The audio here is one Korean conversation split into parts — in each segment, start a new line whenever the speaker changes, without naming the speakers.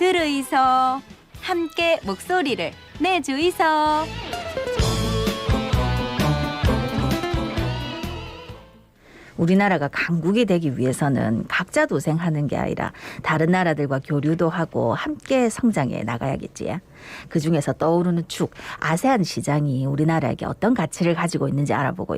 들으이소. 함께 목소리를 내주이소.
우리나라가 강국이 되기 위해서는 각자 도생하는 게 아니라 다른 나라들과 교류도 하고 함께 성장해 나가야겠지. 그중에서 떠오르는 축 아세안 시장이 우리나라에게 어떤 가치를 가지고 있는지 알아보고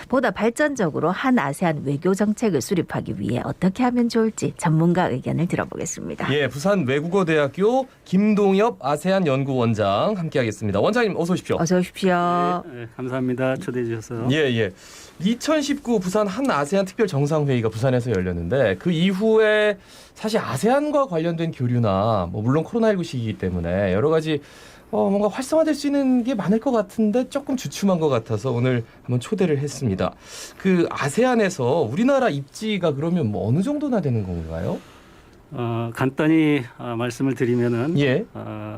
보다 발전적으로 한 아세안 외교 정책을 수립하기 위해 어떻게 하면 좋을지 전문가 의견을 들어보겠습니다.
예, 부산 외국어대학교 김동엽 아세안 연구원장 함께하겠습니다. 원장님 어서 오십시오.
어서 오십시오.
네, 감사합니다. 초대해 주셔서.
예. 2019 부산 한 아세안 특별 정상회의가 부산에서 열렸는데 그 이후에 사실 아세안과 관련된 교류나 물론 코로나19 시기이기 때문에 여러 가지 뭔가 활성화될 수 있는 게 많을 것 같은데 조금 주춤한 것 같아서 오늘 한번 초대를 했습니다. 그 아세안에서 우리나라 입지가 그러면 어느 정도나 되는 건가요?
간단히 말씀을 드리면은
예.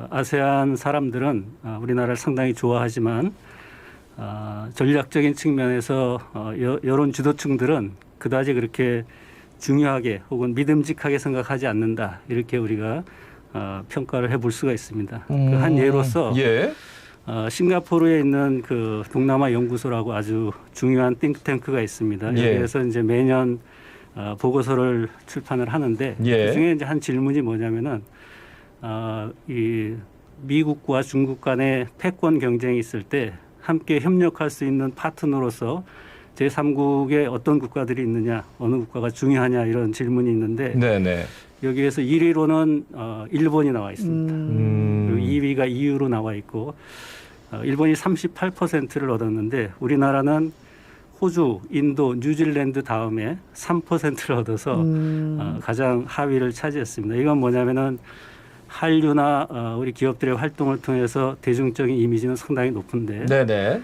아세안 사람들은 우리나라를 상당히 좋아하지만 전략적인 측면에서 여론 주도층들은 그다지 그렇게 중요하게 혹은 믿음직하게 생각하지 않는다. 이렇게 우리가 평가를 해볼 수가 있습니다. 그 한 예로서
예.
싱가포르에 있는 그 동남아 연구소라고 아주 중요한 띵크탱크가 있습니다.
예.
여기에서 이제 매년 보고서를 출판을 하는데
예.
그중에 이제 한 질문이 뭐냐면은 이 미국과 중국 간의 패권 경쟁이 있을 때 함께 협력할 수 있는 파트너로서 제3국에 어떤 국가들이 있느냐, 어느 국가가 중요하냐 이런 질문이 있는데
네네.
여기에서 1위로는 일본이 나와 있습니다. 그리고 2위가 EU로 나와 있고 일본이 38%를 얻었는데 우리나라는 호주, 인도, 뉴질랜드 다음에 3%를 얻어서 가장 하위를 차지했습니다. 이건 뭐냐면은 한류나 우리 기업들의 활동을 통해서 대중적인 이미지는 상당히 높은데
네네.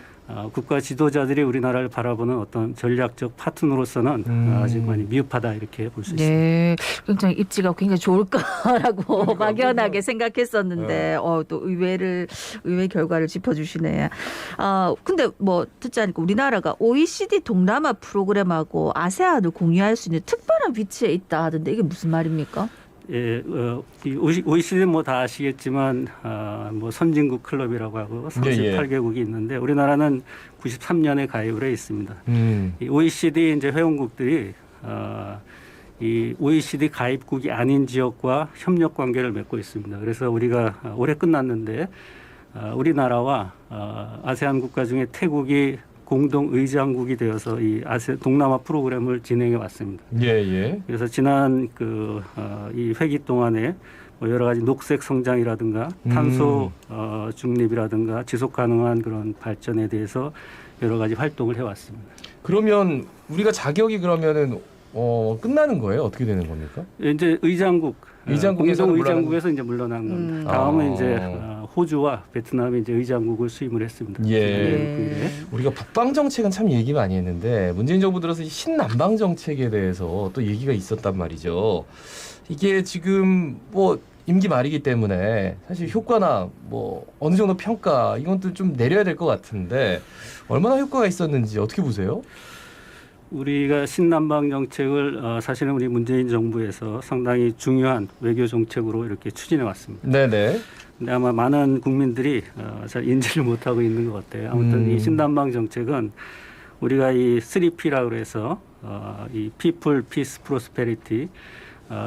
국가 지도자들이 우리나라를 바라보는 어떤 전략적 파트너로서는 아직 많이 미흡하다 이렇게 볼 수 있습니다.
네, 굉장히 입지가 굉장히 좋을 거라고 막연하게 생각했었는데 또 의외의 결과를 짚어주시네. 근데 듣지 않으니까 우리나라가 OECD 동남아 프로그램하고 아세안을 공유할 수 있는 특별한 위치에 있다 하던데 이게 무슨 말입니까?
예, 이 OECD는 다 아시겠지만 선진국 클럽이라고 하고 38개국이 있는데 우리나라는 93년에 가입을 해 있습니다. 이 OECD 이제 회원국들이 이 OECD 가입국이 아닌 지역과 협력 관계를 맺고 있습니다. 그래서 우리가 올해 끝났는데 우리나라와 아세안 국가 중에 태국이 공동 의장국이 되어서 이 동남아 프로그램을 진행해 왔습니다.
예.
그래서 지난 이 회기 동안에 여러 가지 녹색 성장이라든가 탄소 중립이라든가 지속 가능한 그런 발전에 대해서 여러 가지 활동을 해왔습니다.
그러면 우리가 자격이 그러면은 끝나는 거예요? 어떻게 되는 겁니까?
이제
의장국에서
공동 의장국에서 이제 물러난 겁니다. 다음은 이제 호주와 베트남이 이제 의장국을 수임을 했습니다.
예. 우리가 북방 정책은 참 얘기 많이 했는데 문재인 정부 들어서 이 신남방 정책에 대해서 또 얘기가 있었단 말이죠. 이게 지금 임기 말이기 때문에 사실 효과나 어느 정도 평가 이건 또 좀 내려야 될 것 같은데 얼마나 효과가 있었는지 어떻게 보세요?
우리가 신남방 정책을 사실은 우리 문재인 정부에서 상당히 중요한 외교 정책으로 이렇게 추진해 왔습니다.
네네.
근데 아마 많은 국민들이 잘 인지를 못하고 있는 것 같아요. 아무튼 이 신남방 정책은 우리가 이 3P라고 해서 이 People, Peace, Prosperity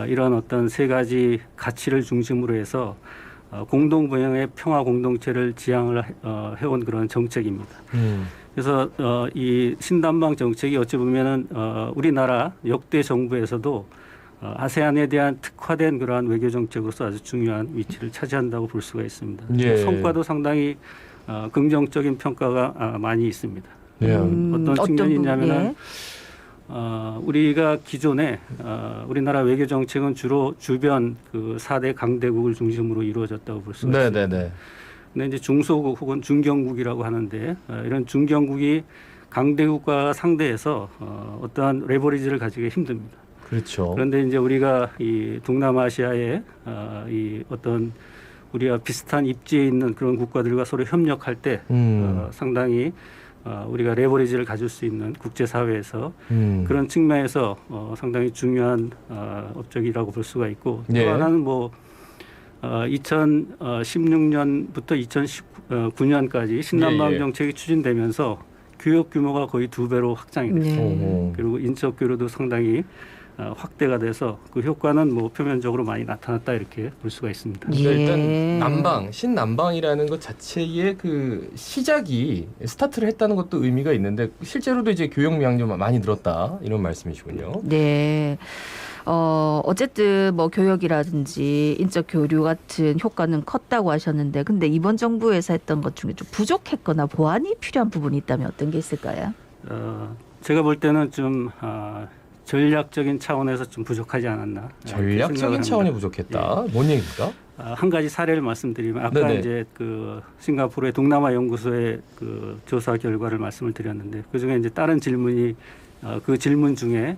이런 어떤 세 가지 가치를 중심으로 해서 공동 분양의 평화 공동체를 지향을 해온 그런 정책입니다. 그래서 이 신남방 정책이 어찌 보면은 우리나라 역대 정부에서도 아세안에 대한 특화된 그러한 외교 정책으로서 아주 중요한 위치를 차지한다고 볼 수가 있습니다.
예.
성과도 상당히 긍정적인 평가가 많이 있습니다.
예.
어떤 측면이 있냐면은 우리가 기존에 우리나라 외교 정책은 주로 주변 그 4대 강대국을 중심으로 이루어졌다고 볼 수가 있습니다.
네네네.
근데 이제 중소국 혹은 중견국이라고 하는데 이런 중견국이 강대국과 상대해서 어떠한 레버리지를 가지기 힘듭니다.
그렇죠.
그런데 이제 우리가 이 동남아시아의 이 어떤 우리가 비슷한 입지에 있는 그런 국가들과 서로 협력할 때 상당히 우리가 레버리지를 가질 수 있는 국제사회에서 그런 측면에서 상당히 중요한 업적이라고 볼 수가 있고
예.
또 하나는 2016년부터 2019년까지 신남방
예, 예.
정책이 추진되면서 교육 규모가 거의 2배로 확장이 됐어요.
오.
그리고 인적 교류도 상당히 확대가 돼서 그 효과는 뭐 표면적으로 많이 나타났다 이렇게 볼 수가 있습니다.
그러니까
예.
일단 남방, 신남방이라는 것 자체의 그 시작이 스타트를 했다는 것도 의미가 있는데 실제로도 이제 교육량이 좀 많이 늘었다 이런 말씀이시군요.
네. 어쨌든 뭐 교역이라든지 인적 교류 같은 효과는 컸다고 하셨는데 근데 이번 정부에서 했던 것 중에 좀 부족했거나 보완이 필요한 부분이 있다면 어떤 게 있을까요?
제가 볼 때는 좀 전략적인 차원에서 좀 부족하지 않았나. 이렇게
전략적인
생각을
차원이
합니다.
부족했다. 뭔 얘기입니까?
한 가지 사례를 말씀드리면 아까
네네.
이제 그 싱가포르의 동남아 연구소의 그 조사 결과를 말씀을 드렸는데 그 중에 이제 다른 질문이 그 질문 중에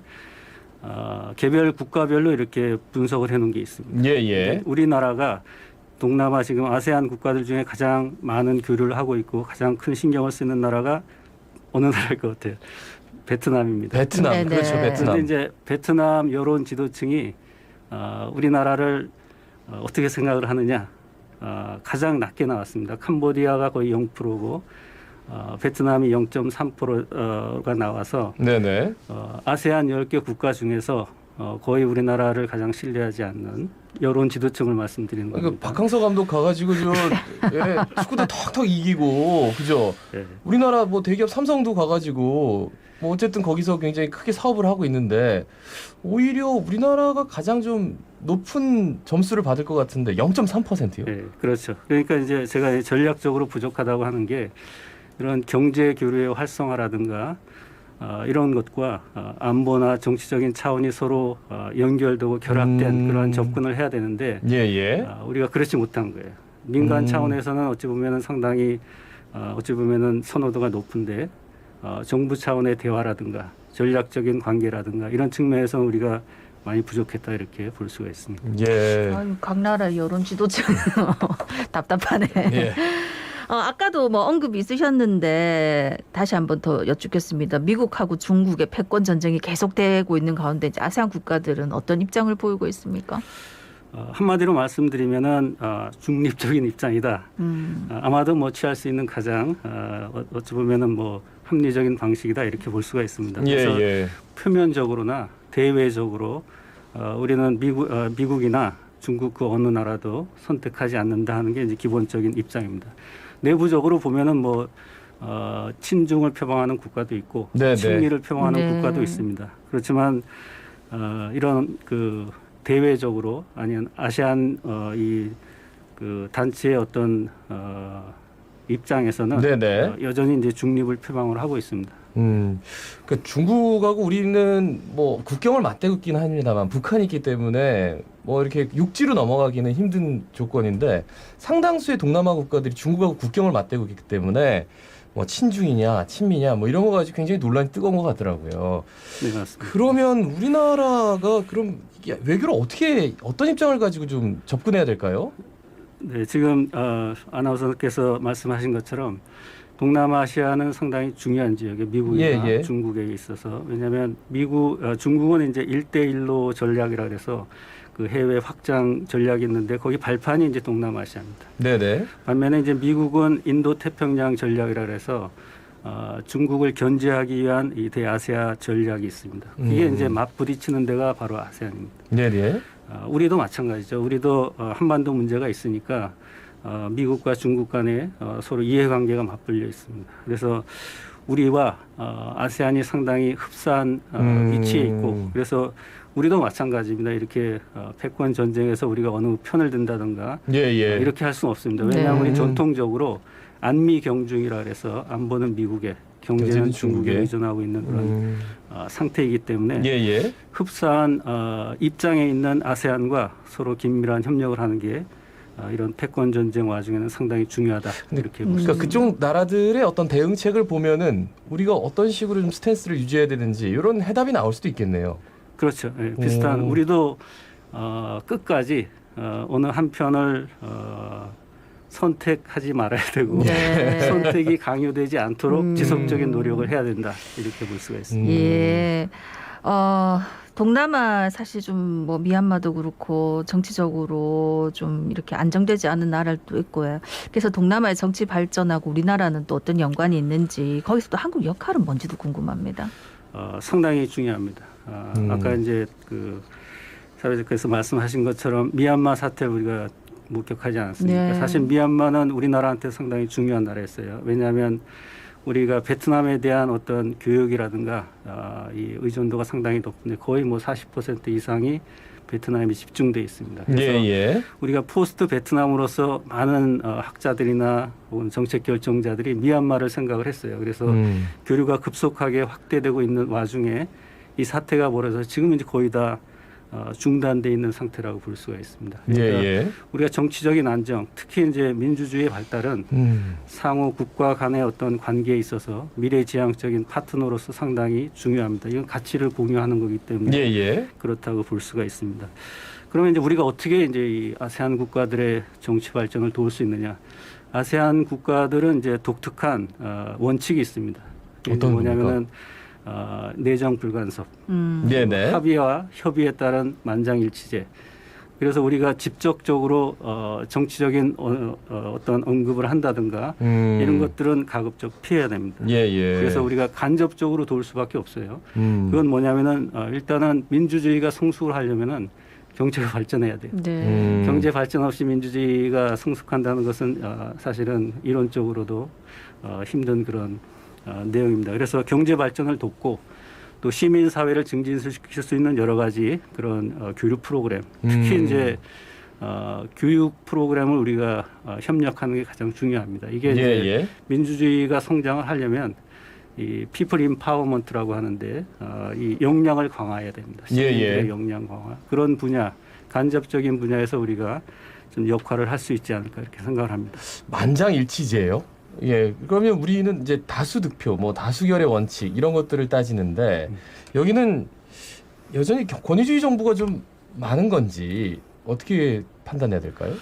개별 국가별로 이렇게 분석을 해놓은 게 있습니다.
예, 예.
근데 우리나라가 동남아 지금 아세안 국가들 중에 가장 많은 교류를 하고 있고 가장 큰 신경을 쓰는 나라가 어느 나라일 것 같아요? 베트남입니다.
베트남.
네네.
그렇죠. 베트남.
그런데 이제 베트남 여론 지도층이 우리나라를 어떻게 생각을 하느냐 가장 낮게 나왔습니다. 캄보디아가 거의 0%고 베트남이 0.3%가 나와서
네네.
아세안 10개 국가 중에서 거의 우리나라를 가장 신뢰하지 않는 여론 지도층을 말씀드리는
그러니까
겁니다.
박항서 감독 가가지고 축구도 턱턱 이기고 그죠?
예.
우리나라 뭐 대기업 삼성도 가가지고 뭐 어쨌든 거기서 굉장히 크게 사업을 하고 있는데 오히려 우리나라가 가장 좀 높은 점수를 받을 것 같은데 0.3%요?
예, 그렇죠. 그러니까 이제 제가 전략적으로 부족하다고 하는 게 이런 경제 교류의 활성화라든가 이런 것과 안보나 정치적인 차원이 서로 연결되고 결합된 그러한 접근을 해야 되는데
예예.
우리가 그렇지 못한 거예요. 민간 차원에서는 어찌 보면은 상당히 어찌 보면은 선호도가 높은데 정부 차원의 대화라든가 전략적인 관계라든가 이런 측면에서 우리가 많이 부족했다 이렇게 볼 수가 있습니다.
예.
아유, 각 나라 여론 지도층 답답하네.
예.
아까도 뭐 언급 있으셨는데 다시 한번 더 여쭙겠습니다. 미국하고 중국의 패권 전쟁이 계속되고 있는 가운데 이제 아세안 국가들은 어떤 입장을 보이고 있습니까?
한마디로 말씀드리면은 중립적인 입장이다. 아마도 뭐 취할 수 있는 가장 어찌 보면은 뭐 합리적인 방식이다 이렇게 볼 수가 있습니다. 그래서
예.
표면적으로나 대외적으로 우리는 미국이나 중국 그 어느 나라도 선택하지 않는다 하는 게 이제 기본적인 입장입니다. 내부적으로 보면은 뭐 친중을 표방하는 국가도 있고
네네.
친미를 표방하는
네.
국가도 있습니다. 그렇지만 이런 그 대외적으로 아니면 아세안 이 그 단체의 어떤 입장에서는
네네.
여전히 이제 중립을 표방을 하고 있습니다.
그 중국하고 우리는 뭐 국경을 맞대고 있긴 합니다만 북한이 있기 때문에 뭐 이렇게 육지로 넘어가기는 힘든 조건인데 상당수의 동남아 국가들이 중국하고 국경을 맞대고 있기 때문에 뭐 친중이냐 친미냐 뭐 이런 거 가지고 굉장히 논란이 뜨거운 것 같더라고요.
네, 맞습니다.
그러면 우리나라가 그럼 이게 외교를 어떤 입장을 가지고 좀 접근해야 될까요?
네, 지금 아나운서께서 말씀하신 것처럼 동남아시아는 상당히 중요한 지역에 미국이나
예.
중국에 있어서 왜냐하면 중국은 이제 1대1로 전략이라 그래서 그 해외 확장 전략이 있는데 거기 발판이 이제 동남아시아입니다.
네네.
반면에 이제 미국은 인도 태평양 전략이라 그래서 중국을 견제하기 위한 이 대아시아 전략이 있습니다. 이게 이제 맞부딪히는 데가 바로 아세안입니다.
네네.
우리도 마찬가지죠. 우리도 한반도 문제가 있으니까 미국과 중국 간에 서로 이해관계가 맞불려 있습니다. 그래서 우리와 아세안이 상당히 흡사한 위치에 있고 그래서 우리도 마찬가지입니다. 이렇게 패권 전쟁에서 우리가 어느 편을 든다든가
예예.
이렇게 할 수는 없습니다. 왜냐하면
네.
우리 전통적으로 안미 경중이라 그래서 안보는 미국에 경제는 중국에 의존하고 있는 그런 상태이기 때문에
예예.
흡사한 입장에 있는 아세안과 서로 긴밀한 협력을 하는 게 이런 패권 전쟁 와중에는 상당히 중요하다 이렇게 볼 수
그러니까
있습니다.
그쪽 나라들의 어떤 대응책을 보면은 우리가 어떤 식으로 좀 스탠스를 유지해야 되는지 이런 해답이 나올 수도 있겠네요.
그렇죠. 예, 비슷한 우리도 끝까지 어느 한 편을 선택하지 말아야 되고
네.
선택이 강요되지 않도록 지속적인 노력을 해야 된다 이렇게 볼 수가 있습니다.
예. 동남아 사실 좀 뭐 미얀마도 그렇고 정치적으로 좀 이렇게 안정되지 않은 나라도 있고요. 그래서 동남아의 정치 발전하고 우리나라는 또 어떤 연관이 있는지 거기서 또 한국 역할은 뭔지도 궁금합니다.
상당히 중요합니다. 아까 이제 그 사회자께서 말씀하신 것처럼 미얀마 사태를 우리가 목격하지 않았습니까?
네.
사실 미얀마는 우리나라한테 상당히 중요한 나라였어요. 왜냐하면 우리가 베트남에 대한 어떤 교육이라든가 이 의존도가 상당히 높은데 거의 뭐 40% 이상이 베트남에 집중돼 있습니다. 그래서
예.
우리가 포스트 베트남으로서 많은 학자들이나 혹은 정책 결정자들이 미얀마를 생각을 했어요. 그래서 교류가 급속하게 확대되고 있는 와중에 이 사태가 벌어져서 지금 이제 거의 다 중단돼 있는 상태라고 볼 수가 있습니다. 그러니까 우리가 정치적인 안정, 특히 이제 민주주의의 발달은 상호 국가 간의 어떤 관계에 있어서 미래지향적인 파트너로서 상당히 중요합니다. 이건 가치를 공유하는 거기 때문에 그렇다고 볼 수가 있습니다. 그러면 이제 우리가 어떻게 이제 이 아세안 국가들의 정치 발전을 도울 수 있느냐? 아세안 국가들은 이제 독특한 원칙이 있습니다.
어떤
뭐냐면은 내정 불간섭, 합의와 협의에 따른 만장일치제. 그래서 우리가 직접적으로 정치적인 어떤 언급을 한다든가 이런 것들은 가급적 피해야 됩니다. 그래서 우리가 간접적으로 도울 수밖에 없어요. 그건 뭐냐면은 일단은 민주주의가 성숙을 하려면은 경제가 발전해야 돼요. 경제 발전 없이 민주주의가 성숙한다는 것은 사실은 이론적으로도 힘든 그런 내용입니다. 그래서 경제 발전을 돕고 또 시민 사회를 증진시킬 수 있는 여러 가지 그런 교류 프로그램, 특히 이제 교육 프로그램을 우리가 협력하는 게 가장 중요합니다. 이게 이제 민주주의가 성장을 하려면 이 피플 임파워먼트라고 하는데 이 역량을 강화해야 됩니다. 시민들의 역량 강화, 그런 분야, 간접적인 분야에서 우리가 좀 역할을 할 수 있지 않을까 이렇게 생각을 합니다.
만장일치제예요? 그러면 우리는 이제 다수득표, 뭐 다수결의 원칙 이런 것들을 따지는데 여기는 여전히 권위주의 정부가 좀 많은 건지 어떻게 판단해야 될까요?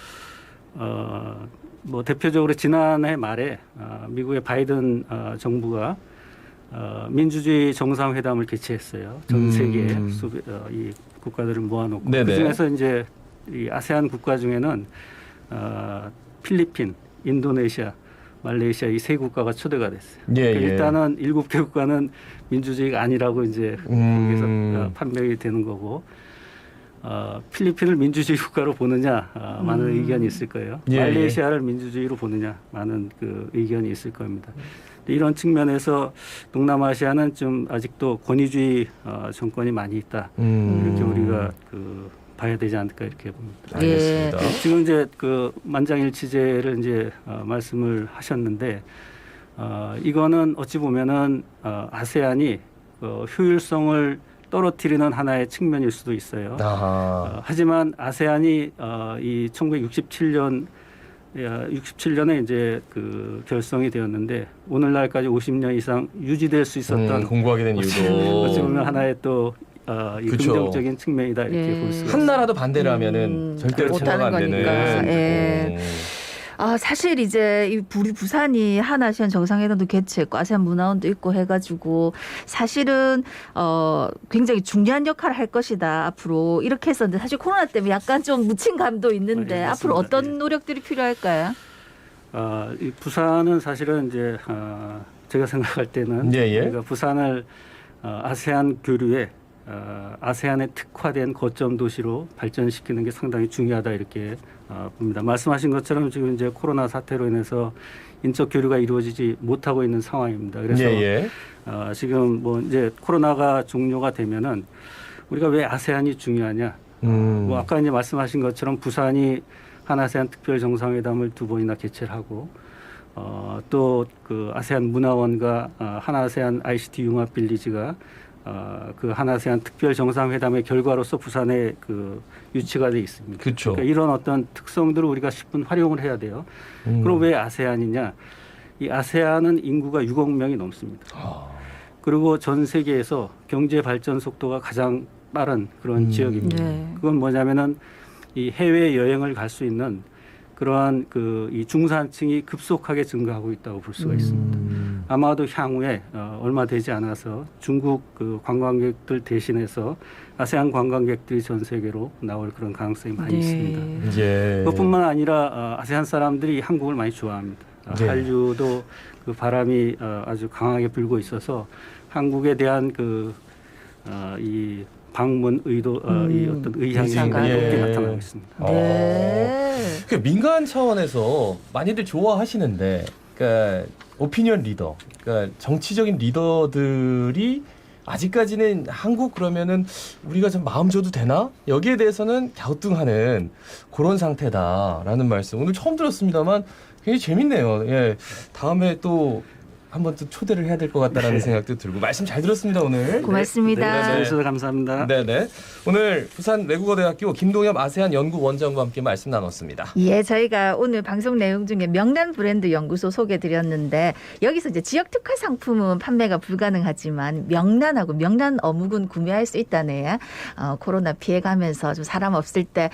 뭐 대표적으로 지난해 말에 미국의 바이든 정부가 민주주의 정상회담을 개최했어요. 전 세계 이 국가들을 모아놓고 그 중에서 이제 이 아세안 국가 중에는 필리핀, 인도네시아, 말레이시아 이 세 국가가 초대가 됐어요. 그러니까 일단은 7개 국가는 민주주의가 아니라고 이제 거기서 판명이 되는 거고 필리핀을 민주주의 국가로 보느냐 많은 의견이 있을 거예요. 말레이시아를 민주주의로 보느냐 많은 그 의견이 있을 겁니다. 이런 측면에서 동남아시아는 좀 아직도 권위주의 정권이 많이 있다. 이렇게 우리가 그 봐야 되지 않을까 이렇게 봅니다.
알겠습니다.
지금 이제 그 만장일치제를 이제 말씀을 하셨는데 이거는 어찌 보면은 아세안이 효율성을 떨어뜨리는 하나의 측면일 수도 있어요. 하지만 아세안이 이 1967년에 이제 그 결성이 되었는데 오늘날까지 50년 이상 유지될 수 있었던
공부하게 된 이유도
어찌 보면 하나의 또 이 긍정적인 측면이다 이렇게 볼 수 있습니다.
한 나라도 반대를 하면은 절대로 통과가 안 되는.
사실 이제 우리 부산이 한아시안 정상회담도 개최했고 아세안 문화원도 있고 해가지고 사실은 굉장히 중요한 역할을 할 것이다 앞으로 이렇게 했었는데 사실 코로나 때문에 약간 좀 묻힌 감도 있는데 앞으로 어떤 노력들이 필요할까요?
이 부산은 사실은 이제 제가 생각할 때는 우리가 부산을 아세안 교류에 아세안에 특화된 거점 도시로 발전시키는 게 상당히 중요하다 이렇게 봅니다. 말씀하신 것처럼 지금 이제 코로나 사태로 인해서 인적 교류가 이루어지지 못하고 있는 상황입니다. 그래서 지금 뭐 이제 코로나가 종료가 되면은 우리가 왜 아세안이 중요하냐? 뭐 아까 이제 말씀하신 것처럼 부산이 한아세안 특별 정상회담을 2번이나 개최를 하고 또 그 아세안 문화원과 한아세안 ICT 융합 빌리지가 그 한아세안 특별 정상회담의 결과로서 부산에 그 유치가 돼 있습니다. 그러니까 이런 어떤 특성들을 우리가 10분 활용을 해야 돼요. 그럼 왜 아세안이냐? 이 아세안은 인구가 6억 명이 넘습니다. 그리고 전 세계에서 경제 발전 속도가 가장 빠른 그런 지역입니다. 그건 뭐냐면은 이 해외 여행을 갈 수 있는 그러한 그 이 중산층이 급속하게 증가하고 있다고 볼 수가 있습니다. 아마도 향후에 얼마 되지 않아서 중국 그 관광객들 대신해서 아세안 관광객들이 전 세계로 나올 그런 가능성이 많이 있습니다.
예.
그것뿐만 아니라 아세안 사람들이 한국을 많이 좋아합니다.
네.
한류도 그 바람이 아주 강하게 불고 있어서 한국에 대한 이 방문 의도, 이 어떤 의향이 상당히
예.
높게 나타나고 있습니다.
네.
그 민간 차원에서 많이들 좋아하시는데, 그러니까 오피니언 리더, 그러니까 정치적인 리더들이 아직까지는 한국 그러면은 우리가 좀 마음 줘도 되나? 여기에 대해서는 갸우뚱하는 그런 상태다라는 말씀 오늘 처음 들었습니다만 굉장히 재밌네요. 예, 다음에 또 한번 또 초대를 해야 될 것 같다라는 생각도 들고 말씀 잘 들었습니다 오늘.
고맙습니다.
네.
주셔서 감사합니다.
네네. 오늘 부산 외국어대학교 김동엽 아세안 연구원장과 함께 말씀 나눴습니다.
예, 저희가 오늘 방송 내용 중에 명란 브랜드 연구소 소개드렸는데 여기서 이제 지역 특화 상품은 판매가 불가능하지만 명란하고 명란 어묵은 구매할 수 있다네요. 코로나 피해가면서 좀 사람 없을 때